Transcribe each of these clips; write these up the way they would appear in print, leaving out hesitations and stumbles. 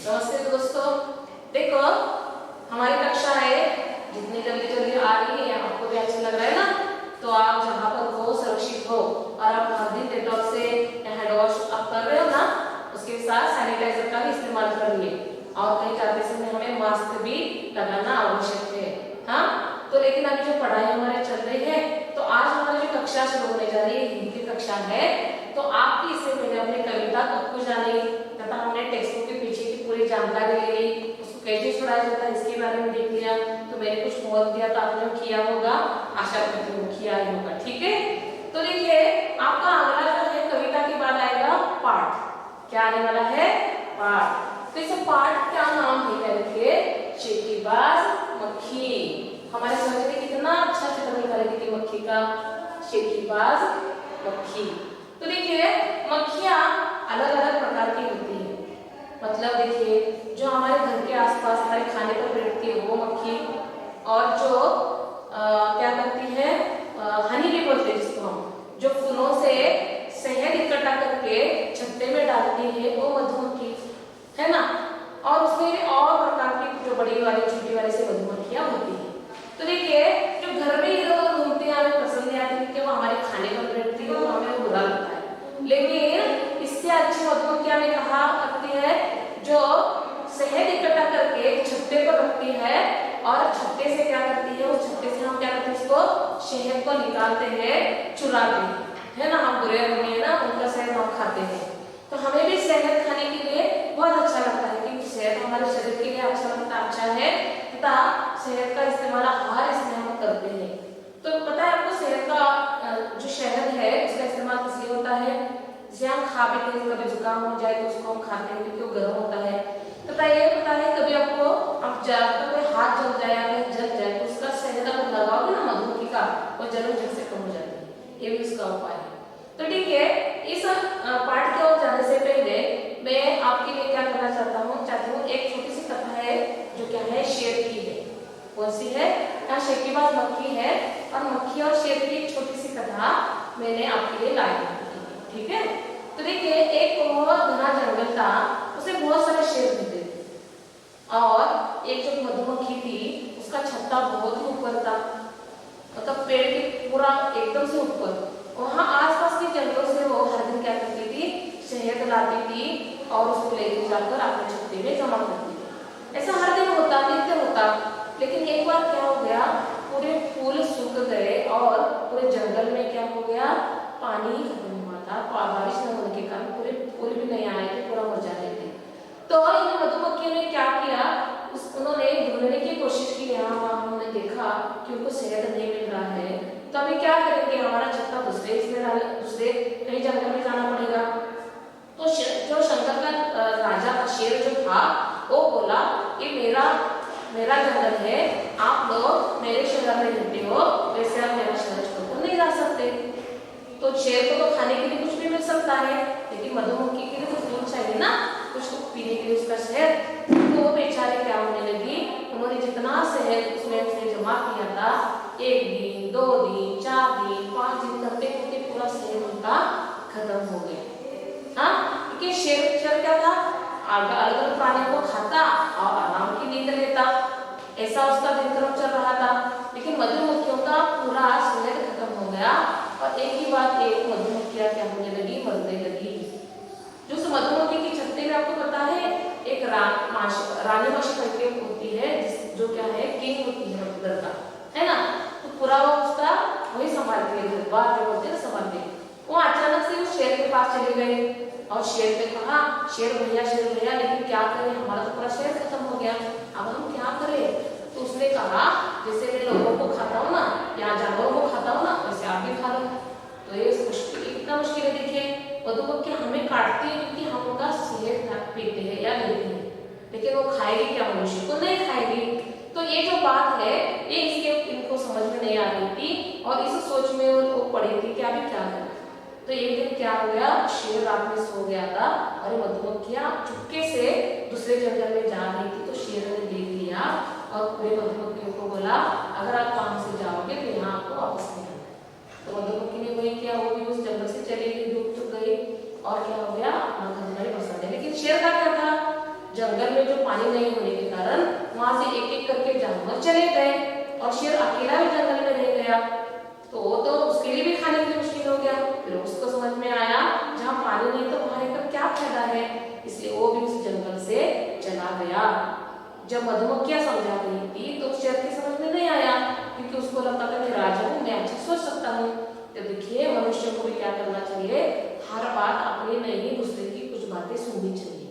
नमस्ते दोस्तों, देखो हमारी कक्षा है जितनी जल्दी जल्दी आ रही है आपको भी अच्छा लग रहा है ना। तो आप जहाँ पर हो सुरक्षित हो और आप हर दिन डेटॉल से हैंड वॉश आप कर रहे हो ना, उसके साथ सैनिटाइजर का भी इस्तेमाल करिए और कहीं जाते समय हमें मास्क भी लगाना आवश्यक है। हाँ, तो लेकिन अभी जो पढ़ाई हमारे चल रही है तो आज हमारी जो कक्षा शुरू होने जा रही है हिंदी की कक्षा है। तो आपकी इससे पहले अपनी कविता कब को जानी तथा हमने टेक्स्ट बुक के पीछे की पूरी जानकारी ले ली, उसको कैसे छुड़ाया जाता है इसके बारे में देख लिया। तो मैंने कुछ होमवर्क दिया तो आपने किया होगा, आशा करती हूँ किया ही होगा। ठीक है, तो देखिए आपका अगला जो है कविता के बाद आएगा पाठ। क्या आने वाला है? पाठ। तो इसे पाठ क्या नाम है क्या? देखिए शेकीबाज मक्खी। हमारे समझ में कितना अच्छा चित्र निकालेगी कि मक्खी का, शेकीबाज मक्खी। तो देखिए मक्खियां अलग अलग प्रकार की होती है। मतलब देखिए जो हमारे घर के आसपास हमारे खाने पर बैठती है वो मक्खी, और जो क्या करती है हनी भी बोलते हैं जिसको हम, जो फूलों से शहद इकट्ठा करके छत्ते में डालती है वो मधुमक्खी है ना। और उसमें और प्रकार की जो बड़ी वाली छोटी वाली से मधुमक्खियां होती है। तो देखिए जो घर में इधर उधर घूमती है हमें पसंद नहीं आती क्योंकि वो हमारे खाने पर बैठती है तो हमें बुरा लगता है। लेकिन इससे अच्छी मधुमक्खियां ने कहा करती है जो शहद इकट्ठा करके छत्ते पर रखती है और छत्ते से क्या करती है, उस छत्ते से हम क्या करते हैं इसको शहद को निकालते हैं, चुराते हैं, है ना। हम बुरे आदमी है ना, उनका शहद हम खाते हैं। तो हमें भी शहद खाने के लिए बहुत अच्छा लगता है क्योंकि शहद हमारे शरीर के लिए अच्छा है तथा शहद का इस्तेमाल हर इसमें हम करते हैं। तो पता है आपको शहद का जो शहद है उसका इस्तेमाल किस लिए होता है? जैसे हम खा पीते हैं, कभी जुकाम हो जाए तो उसको हम खाते हैं क्योंकि वो गर्म होता है। तथा ये पता है कभी आपको आप कोई हाथ जल जाए या कहीं जल जाए तो उसका शहद आप लगाओगे ना मधुमक्खी का, वो जलन झट से कम हो जाती है। ये भी उसका उपाय है। तो ठीक है, इस पाठ की ओर जाने से पहले मैं आपके लिए क्या करना चाहती हूँ एक छोटी सी कथा है जो क्या है शेर की है। कौन सी है? यहाँ शेकीबाज मक्खी है और मक्खी और शेर की एक छोटी सी कथा मैंने आपके लिए लाई है। ठीक है, तो देखिए एक बहुत घना जंगल था, उसे बहुत सारे शेर रहते थे और एक जो मधुमक्खी थी उसका छत्ता बहुत ही ऊपर था, मतलब पेड़ के पूरा एकदम से ऊपर। वहां आसपास के जंगलों से वो हर दिन क्या करती थी, शहद लाती थी और उसको लेकर जाकर अपने छत्ते में जमा करती थी। ऐसा हर दिन होता, नित्य होता। लेकिन एक बार क्या हो गया, पूरे फूल सूख गए और पूरे जंगल में क्या हो गया, पानी खत्म हुआ था। बारिश न होने के कारण पूरे फूल भी नहीं आए थे, पूरा मर जा रहे थे। तो इन मधुमक्खियों ने क्या किया, उन्होंने ढूंढने की कोशिश की। यहाँ वहाँ उन्होंने देखा कि उनको शहद नहीं मिल रहा है, तो अभी क्या करेंगे, हमारा छत्ता दूसरे कहीं जंगल में जाना पड़ेगा। तो जो शंकर का राजा शेर जो था वो बोला कि मेरा जंगल है, आप लोग मेरे शहर में रहते हो, वैसे आप मेरा शहर छोड़कर नहीं जा सकते। तो शेर को तो खाने के लिए कुछ भी मिल सकता है, लेकिन मधुमक्खी के लिए कुछ दूध चाहिए ना, कुछ तो पीने के लिए उसका शहद। तो वो बेचारे क्या होने लगी, उन्होंने जितना शहद उसने जमा किया था, 1 दिन 2 दिन 4 दिन 5 दिन करते करते पूरा शहद उनका खत्म हो गया। हाँ, क्योंकि शेर क्या था, अलग अलग प्राणियों को खाता और आराम की नींद लेता, ऐसा उसका दिनक्रम चल रहा था। लेकिन मधुमक्खियों का पूरा शहद खत्म हो गया और एक ही बात, एक मधुमक्खियां क्या होने लगी, मरने लगी। जो उस मधुमक्खी की छत्ते में आपको पता है एक रानी माशी करके होती है, जो क्या है किंग होती है घर का, है ना। तो पूरा वो उसका वही संभालती है, घर बार जो होते हैं संभालते हैं। वो अचानक से उस शेर के पास चले गए और शेर ने कहा, शेर भैया लेकिन क्या करें, हमारा तो पूरा शहर खत्म हो गया, अब हम क्या करें। तो उसने कहा जैसे मैं लोगों को खाता हूँ ना या जानवरों को खाता हूँ ना, वैसे आप भी खा लो। तो ये कितना मुश्किल है। देखिए मधुमक्खी हमें काटती है क्योंकि हम उनका शहद पीते हैं या लेते हैं, लेकिन वो खाएगी क्या, मनुष्य को नहीं खाएगी। तो ये जो बात है ये इनको समझ में नहीं आ रही थी और इस सोच में वो पड़ी थी कि अभी क्या करें। तो एक दिन क्या हो गया, शेर रात में सो गया था और मधुमक्खियां चुपके से दूसरे जंगल में जा रही थी। तो शेर ने देख लिया और पूरे मधुमक्खियों को बोला, अगर आप काम से जाओगे तो यहाँ आपको वापस नहीं आना। तो मधुमक्खी ने वही किया, वो भी उस जंगल से चली गई, डूब चुक गई और क्या हो गया, अपना घर में बसा दिया। लेकिन शेर का क्या था, जंगल में जो पानी नहीं होने के कारण वहां से एक एक करके जानवर चले गए और शेर अकेला भी जंगल में रह गया। तो वो तो उसके लिए भी खाने के लिए मुश्किल हो गया। फिर उसको समझ में आया जहाँ पानी नहीं तो वहां रहकर क्या फायदा है, इसलिए वो भी उस जंगल से चला गया। जब मधुमक्खियां समझा रही थी तो शेर की समझ में नहीं आया, क्योंकि उसको लगता था कि राजा हूँ, मैं अच्छा सोच सकता हूँ। तो देखिए मनुष्य को भी क्या करना चाहिए, हर बात अपनी नहीं दूसरे की कुछ बातें सुननी चाहिए,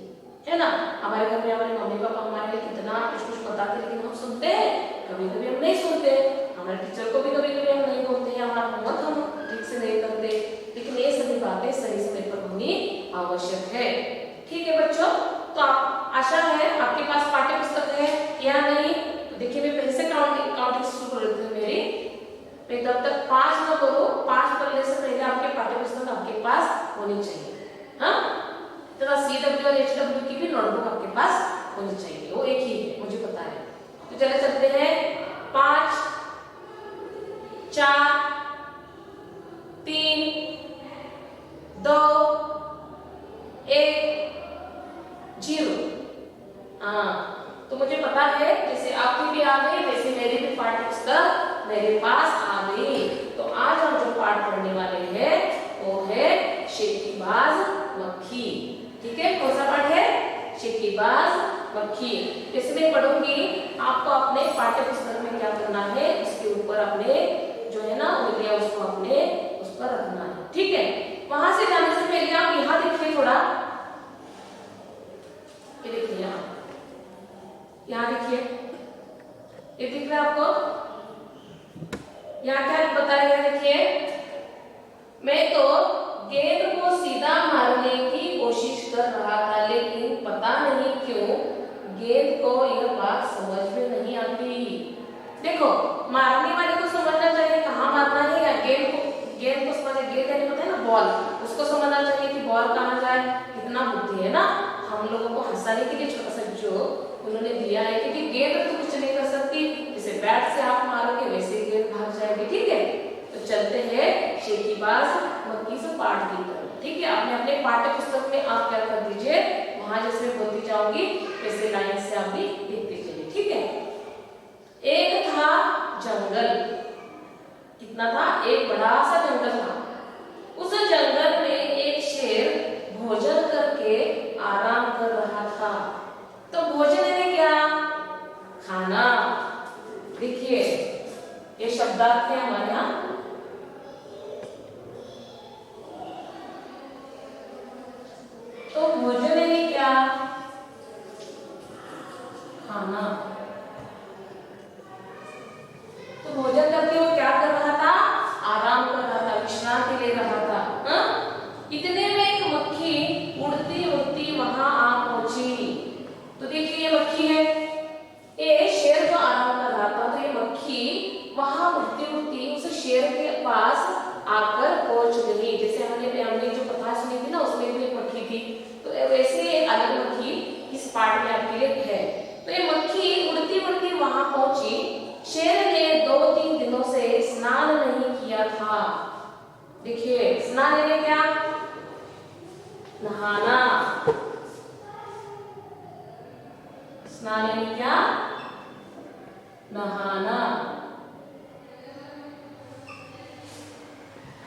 है ना। हमारे घर में हमारे मम्मी पापा हमारे लिए कितना कुछ कुछ बताते, लेकिन हम सुनते हैं? कभी कभी हम नहीं सुनते। हमारे टीचर को भी कभी कभी हम नहीं बोलते हैं, हमारा होमवर्क हम ठीक से नहीं करते, लेकिन ये सभी बातें सही समय पर होनी आवश्यक है। ठीक है बच्चों, तो आशा है आपके पास पाठ्य पुस्तक है या नहीं। तो देखिए मैं पहले से काउंटिंग शुरू कर देती हूँ मेरी। मैं तब तक 5 न करूँ, 5 करने से पहले आपके पाठ्य पुस्तक आपके पास होनी चाहिए। हाँ, तथा CW और HW की भी नोटबुक आपके पास होनी चाहिए, वो एक ही है मुझे पता है। तो चले चलते हैं। 5 4 3 2 1 0। हाँ, तो मुझे पता है जैसे आपकी भी आ गई वैसे मेरी भी पाठ्य पुस्तक मेरे पास आ गई। तो आज हम जो पाठ पढ़ने वाले हैं वो है शेकीबाज मक्खी। ठीक है, कौन सा पाठ है? शेकीबाज मक्खी। इसमें पढ़ूंगी, आपको अपने पाठ्य पुस्तक में क्या करना है, उसके ऊपर अपने जो है ना उंगलियां उसको अपने उस पर रखना है। ठीक है, वहां से जाने से पहले आप यहाँ देखिए थोड़ा, ये देखिए यहाँ देखिए, ये दिख रहा है आपको? यहाँ क्या बताया गया देखिए, मैं तो गेंद को सीधा मारने की कोशिश कर रहा था, लेकिन पता नहीं क्यों गेंद को यह बात समझ में नहीं आती। देखो, मारने वाले को समझना चाहिए कहाँ मारना है, या गेंद को समझे, गेंद यानी पता है ना बॉल, उसको समझना चाहिए कि बॉल कहाँ जाए। कितना बुद्धि है ना, हम लोगों को हंसाने के लिए छोटा सा जो उन्होंने दिया है, क्योंकि गेंद तो कुछ नहीं कर सकती, जैसे बैट से आप मारोगे वैसे गेंद भाग जाएगी। ठीक है, तो चलते हैं शेकीबाज मक्खी से पाठ की तरफ। ठीक है, आपने अपने पाठ्य पुस्तक में आप क्या कर दीजिए, वहां जैसे मैं बोलती जाऊंगी वैसे लाइन से आप भी लिखते चलिए। ठीक है, एक था जंगल। कितना था? एक बड़ा सा जंगल था। उस जंगल में एक शेर भोजन करके आराम कर रहा था। तो भोजन है क्या? खाना। देखिए ये शब्दार्थ है हमारे यहाँ। तो भोजन है क्या? खाना। तो भोजन करके वो क्या कर रहा था? आराम कर रहा था, विश्रांति ले रहा था। हा? इतने में एक मक्खी उड़ती उड़ती वहां आ पहुंची। तो देखिए ये मक्खी है, ये शेर को आराम कर रहा था, तो ये मक्खी वहां उड़ती उड़ती उस शेर के पास आकर पहुंच गई। जैसे हमने जो कथा सुनी थी ना, उसमें भी एक मक्खी थी, तो वैसे एक अलग मक्खी इस पाठ में आपके लिए है। तो ये मक्खी उड़ती उड़ती वहां पहुंची। शेर ने 2-3 दिनों से स्नान नहीं किया था। देखिए स्नान यानी क्या? नहाना। स्नान यानी क्या? नहाना।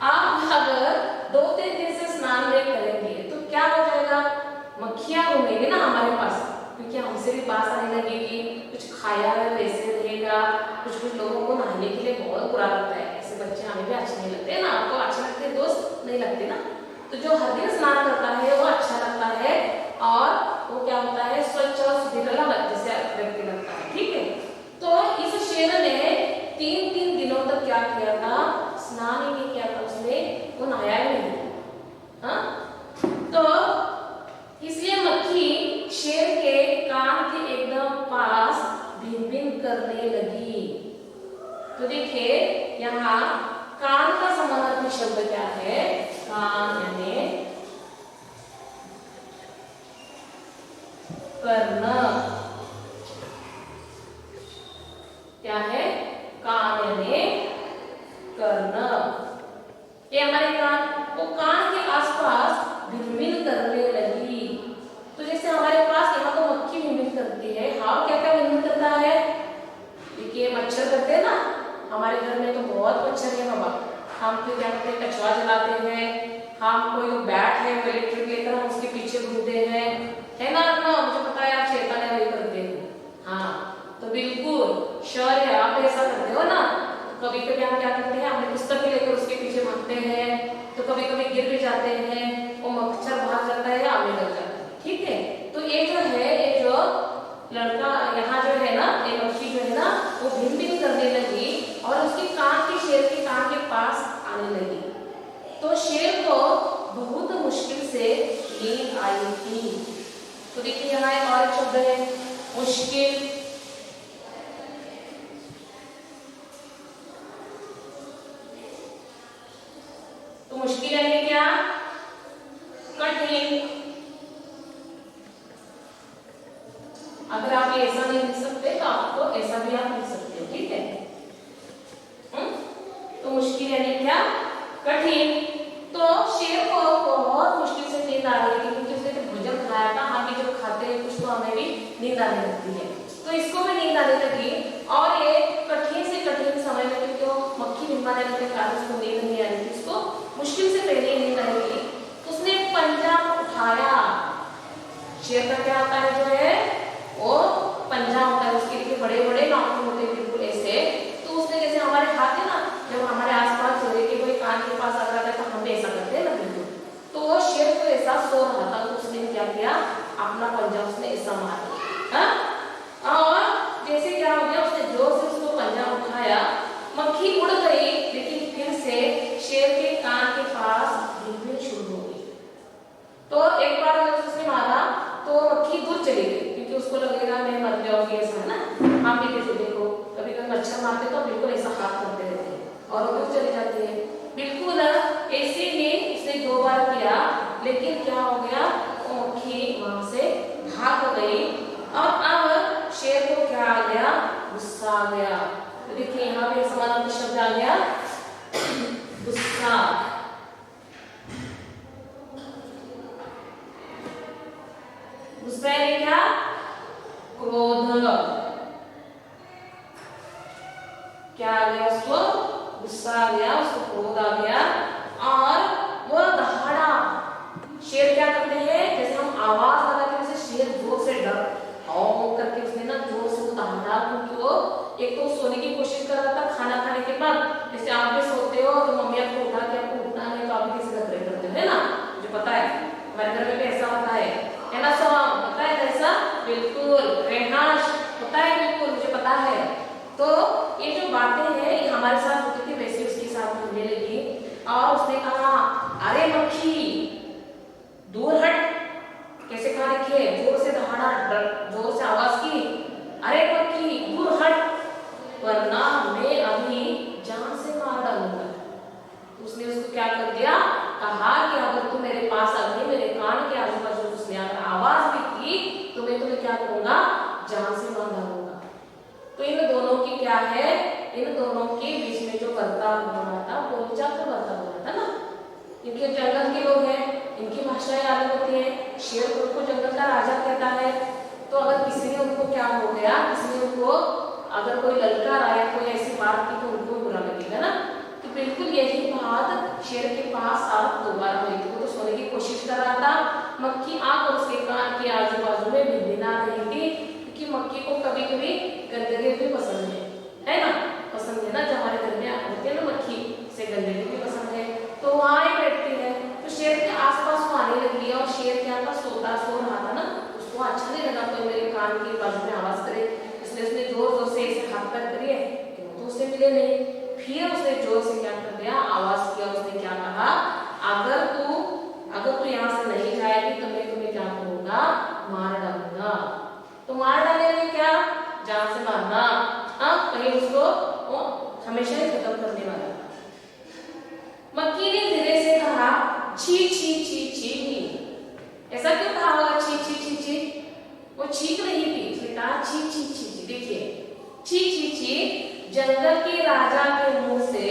आप अगर 2-3 दिन से स्नान नहीं करेंगे तो क्या हो जाएगा? मक्खियां घूमेंगी ना हमारे पास, क्योंकि हमसे भी पास आने लगेगी, कुछ खाया है वैसे रहेगा। कुछ लोगों को नहाने के लिए बहुत बुरा लगता है, ऐसे बच्चे हमें भी अच्छे नहीं लगते ना। आपको अच्छे लगते दोस्त नहीं लगते ना। तो जो हर दिन स्नान करता है वो अच्छा लगता है, और वो क्या होता है, स्वच्छ और सुधीर जैसे व्यक्ति लगता है। ठीक है, तो इस शेर ने 3-3 दिनों तक क्या किया था? स्नान ही नहीं किया था उसने, वो नहाया ही नहीं। हाँ, तो इसलिए मक्खी शेर के कान के एकदम पास भिन भिन करने लगी। तो देखिए यहाँ कान का समानार्थी शब्द क्या है? कान यानी कर्ण। क्या है? कान यानी कर्ण। ये हमारे कान, वो कान के आसपास भिन भिन करने लगी। तो जैसे हमारे पास यहाँ तो मक्खी हम फिर क्या करते हैं, कछुआ जलाते हैं, हम कोई बैट है वो इलेक्ट्रिक लेकर हम उसके पीछे घूमते हैं, है ना? मुझे पता है आप शैतानी वही करते हो। हाँ, तो बिल्कुल श्योर है आप ऐसा करते हो ना। तो कभी कभी हम क्या करते हैं, अपनी पुस्तक लेकर उसके पीछे भागते हैं, तो कभी कभी गिर भी जाते हैं, वो मच्छर भाग जाता है, आगे लग जाता है। ठीक है, तो ये जो है, ये जो लड़का यहाँ जो है ना, ये मक्खी जो है ना, वो भिन भिन करने लगी और उसके कान के, शेर के कान के पास आने लगी। तो शेर को बहुत मुश्किल से नींद आई थी। तो देखिए यहाँ एक और शब्द है मुश्किल। तो मुश्किल यानी क्या, कठिन। अगर आप ऐसा नहीं लिख सकते तो आपको ऐसा भी आप लिख सकते हो। ठीक है, तो मुश्किल यानी क्या, कठिन। तो शेर को बहुत मुश्किल से नींद आ रही थी, क्योंकि उसने जब भोजन खाया था, हम भी जब खाते हैं कुछ तो हमें भी नींद आने लगती है, तो इसको भी नींद आने लगी। और ये कठिन से कठिन समय में, क्योंकि वो मक्खी बिन बनने के कारण उसको नींद नहीं आ रही थी, उसको मुश्किल से पहले नींद आई थी, तो उसने पंजा उठाया। शेर का क्या होता है, जो है वो पंजा होता है, उसके लिए बड़े बड़े नाखून होते हैं बिल्कुल ऐसे। तो उसने जैसे हमारे हाथ है ना, जब हमारे आसपास चोरी के कोई कान के पास आ जाता है तो हम भी ऐसा करते हैं ना बिल्कुल। तो वो शेर को ऐसा सो रहा था, तो उसने क्या किया, अपना पंजा उसने ऐसा मारा। और जैसे क्या हो गया, उसने जोर से उसको पंजा उठाया, मक्खी उड़ गई, लेकिन फिर से शेर के कान के पास गिरनी शुरू हो गई। तो एक बार जब उसने मारा तो मक्खी दूर चली गई, क्योंकि उसको लगेगा मैं मर जाऊंगी, ऐसा है ना। हम भी कैसे देखो, कभी कभी मच्छर मारते तो बिल्कुल ऐसा हाथ करते रहते हैं और वो दूर चली जाती है। बिल्कुल ऐसे ही उसने 2 बार किया, लेकिन क्या हो गया, वो मक्खी वहां से भाग गई। और अब शेर को क्या आ गया, गुस्सा आ गया। तो देखिए यहाँ पे समानार्थी शब्द आ गया गुस्सा। गुस्सा यानी क्या, क्रोध। क्या आ गया, उसको गुस्सा आ गया, उसको क्रोध आ गया और वो दहाड़ा। शेर क्या करते हैं, जैसे हम आवाज लगाते हैं, जैसे शेर जोर से डर करके उसने ना जोर से दहाड़ा, क्योंकि वो एक तो सोने की कोशिश कर रहा था खाना खाने के बाद। जैसे आप भी सोते हो तो मम्मी आपको उठा के, आपको उठना है तो आप भी किसी तरह करते हो, है ना। मुझे पता है हमारे घर में भी ऐसा होता है ना सब, पता है कैसा, बिल्कुल रेहाश होता है, बिल्कुल मुझे पता है। तो ये जो बातें हैं ये हमारे साथ होती थी, वैसे उसके साथ होने लगी। और उसने कहा, अरे मक्खी दूर हट। कैसे कहा, देखिए जोर से दहाड़ा, जोर से आवाज की, अरे मक्खी दूर हट, वरना मैं अभी जान से मार डालूंगा। उसने उसको क्या कर दिया, कहा कि अगर तू मेरे पास आ गई, मेरे कान के आजू बाजू उसने अगर आवाज भी की, तो मैं तुम्हें क्या करूंगा, जान से मार डालूंगा। तो इन दोनों की क्या है, इन दोनों के बीच में जो बर्ताव हो रहा था, बोलचाल का बर्ताव हो रहा था ना। इनके जंगल के लोग हैं, इनकी भाषाएं अलग होती है। शेर खुद को जंगल का राजा कहता है, तो अगर किसी ने उनको क्या हो गया, किसी ने उनको अगर कोई ललकार आया, कोई ऐसी बात की, तो उनको बुरा लगेगा ना। तो बिल्कुल यही बात शेर के पास आप दोबारा हुई थी। वो तो सोने की कोशिश कर रहा था, मक्खी आकर उसके कान के आजू बाजू में भिनभिना रही थी, क्योंकि मक्खी को कभी कभी गंदगी भी पसंद है ना, पसंद है ना, जो हमारे घर में होते हैं ना मक्खी, से गंदगी भी पसंद है, तो वहां ही बैठती है। तो शेर के आसपास वो आने लगी और शेर क्या था, सो रहा था ना, उसको अच्छा नहीं लगा कोई मेरे कान के बाजू में आवाज करे, इसलिए उसने जोर जोर से ऐसे हाथ पैर करिए, तो उससे मिले नहीं। फिर उसने जोर से क्या कर दिया, आवाज किया। उसने क्या कहा, अगर तू यहाँ से नहीं जाएगी तो मैं तुम्हें क्या करूंगा, मार डालूंगा। तो मार डालने में क्या, जान से मारना, कहीं उसको वो हमेशा ही खत्म करने वाला। मक्खी ने धीरे से कहा, छी छी छी छी। ऐसा क्यों कहा होगा, छी छी छी छी? वो छींक रही थी, उसने कहा छी छी छी छी। देखिए छी छी छी, जंगल के राजा के मुंह से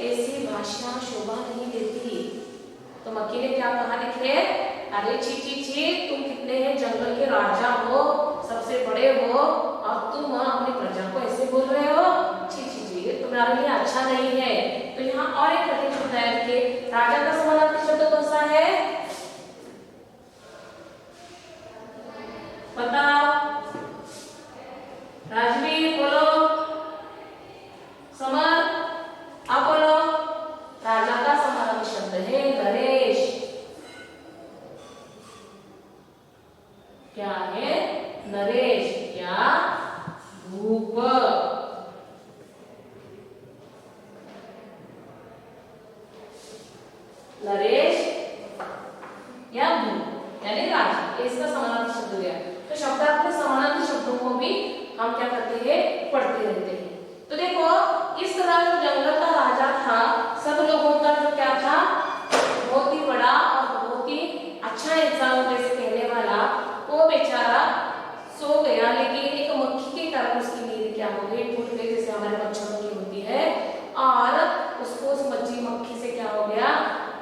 ऐसी भाषा शोभा नहीं देती। तो मक्खी ने क्या कहा, देखिए, अरे छी छी छी, तुम कितने हैं, जंगल के राजा हो, सबसे बड़े हो, और तुम अपनी प्रजा को ऐसे बोल रहे हो, छी छी छी, तुम्हारे लिए अच्छा नहीं है। तो यहाँ यहाँ और एक कठिन शब्द है कि राजा का समानार्थी शब्द कौन सा है? बताओ राजवीर, बोलो। समर, आप बोलो। राजा का समानार्थी शब्द है नरेश। क्या है? नरेश या भूप। नरेश या भूप यानी राजा, इसका समानार्थी शब्द गया। तो शब्दार्थ समानार्थी शब्दों को भी हम क्या करते हैं? पढ़ते रहते हैं। तो देखो इस तरह जो जंगल का राजा था, सब लोगों का जो क्या था, बहुत ही बड़ा और बहुत ही अच्छा इंसान जैसे कहने वाला, वो बेचारा सो गया, लेकिन एक मक्खी के कारण उसकी नींद क्या हो गई? टूट गई, जैसे हमारे मच्छरों की होती है। और उसको उस मक्खी से क्या हो गया?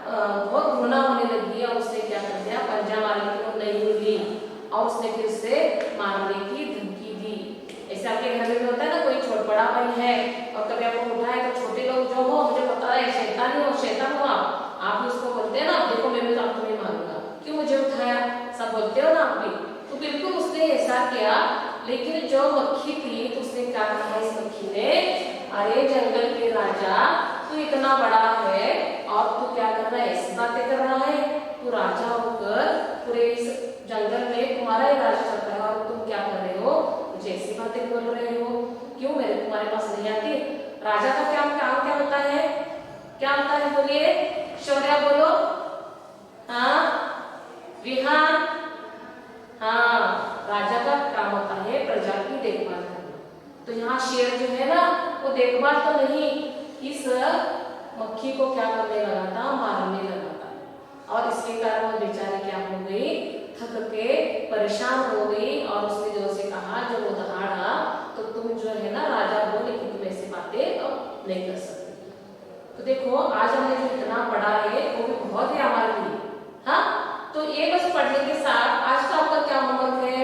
बहुत घृणा होने लगी और उसने क्या कर दिया? पंजा मारने की वो नहीं ली और उसने फिर से मारने की धमकी दी। ऐसे आपके घर में होता है ना, कोई छोटा बड़ा भाई है और कभी आपको उठाए तो छोटे लोग जो हो, मुझे पता है शैतान हो आप भी उसको बोलते हैं ना, देखो मैं भी तो तुम्हें मारूंगा, क्यों मुझे उठाया, सब बोलते हो ना आप भी। तो बिल्कुल उसने ऐसा किया, लेकिन जो मक्खी थी तो उसने क्या कहा इस मक्खी ने? अरे जंगल के राजा, तू इतना बड़ा है और तू क्या कर रहा है? ऐसी बातें कर रहा है? तू राजा होकर पूरे इस जंगल में तुम्हारा ही राज चलता है और तुम क्या कर रहे हो? मुझे ऐसी बातें बोल रहे हो? क्यों मेरे तुम्हारे पास नहीं आती? राजा का क्या काम क्या होता है? क्या होता है? बोलिए शौर्या, बोलो। हाँ विहान, हाँ राजा का काम होता है प्रजा की देखभाल करना। तो यहाँ शेर जो है ना, वो देखभाल तो नहीं, इस मक्खी को क्या करने लगा था? मारने लगा था। और इसके कारण वो बेचारी क्या हो गई? थक के परेशान हो गई और उसने जो उसे कहा, जब वो दहाड़ा, तो तुम जो है ना राजा हो, लेकिन तुम ऐसी बातें अब नहीं कर सकते। तो देखो आज हमने जो इतना पढ़ा है वो भी बहुत ही हमारे लिए। हाँ, तो ये बस पढ़ने के साथ आज का आपका क्या होमवर्क है?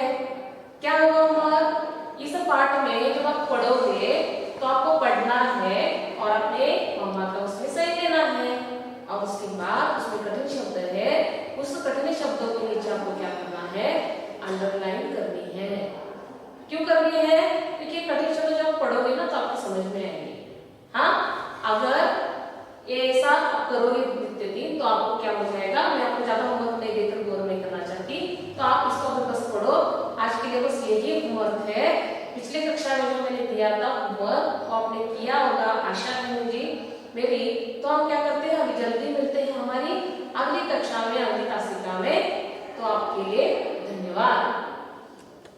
क्या होगा होमवर्क? इस पाठ में जब आप पढ़ोगे तो आपको पढ़ना है और अपने मम्मा का उसमें सही देना है। और उसके बाद उसमें कठिन शब्द है, उस कठिन शब्दों के नीचे आपको क्या करना है? अंडरलाइन करनी है। क्यों करनी है? क्योंकि कठिन शब्द जब पढ़ोगे ना तो आपको समझ में आएंगे। हाँ, अगर ऐसा आप करोगे नित्य दिन तो आपको क्या हो जाएगा? मैं आपको ज्यादा होमवर्क नहीं देकर बोर नहीं करना चाहती, तो आप इसको बस पढ़ो। आज के लिए बस यही होमवर्क है। पिछले कक्षा में जो मैंने दिया था होमवर्क आपने किया होगा, आशा है मुझे मेरी। तो हम क्या करते हैं, अभी जल्दी मिलते हैं हमारी अगली कक्षा में, अगली तासिका में। तो आपके लिए धन्यवाद।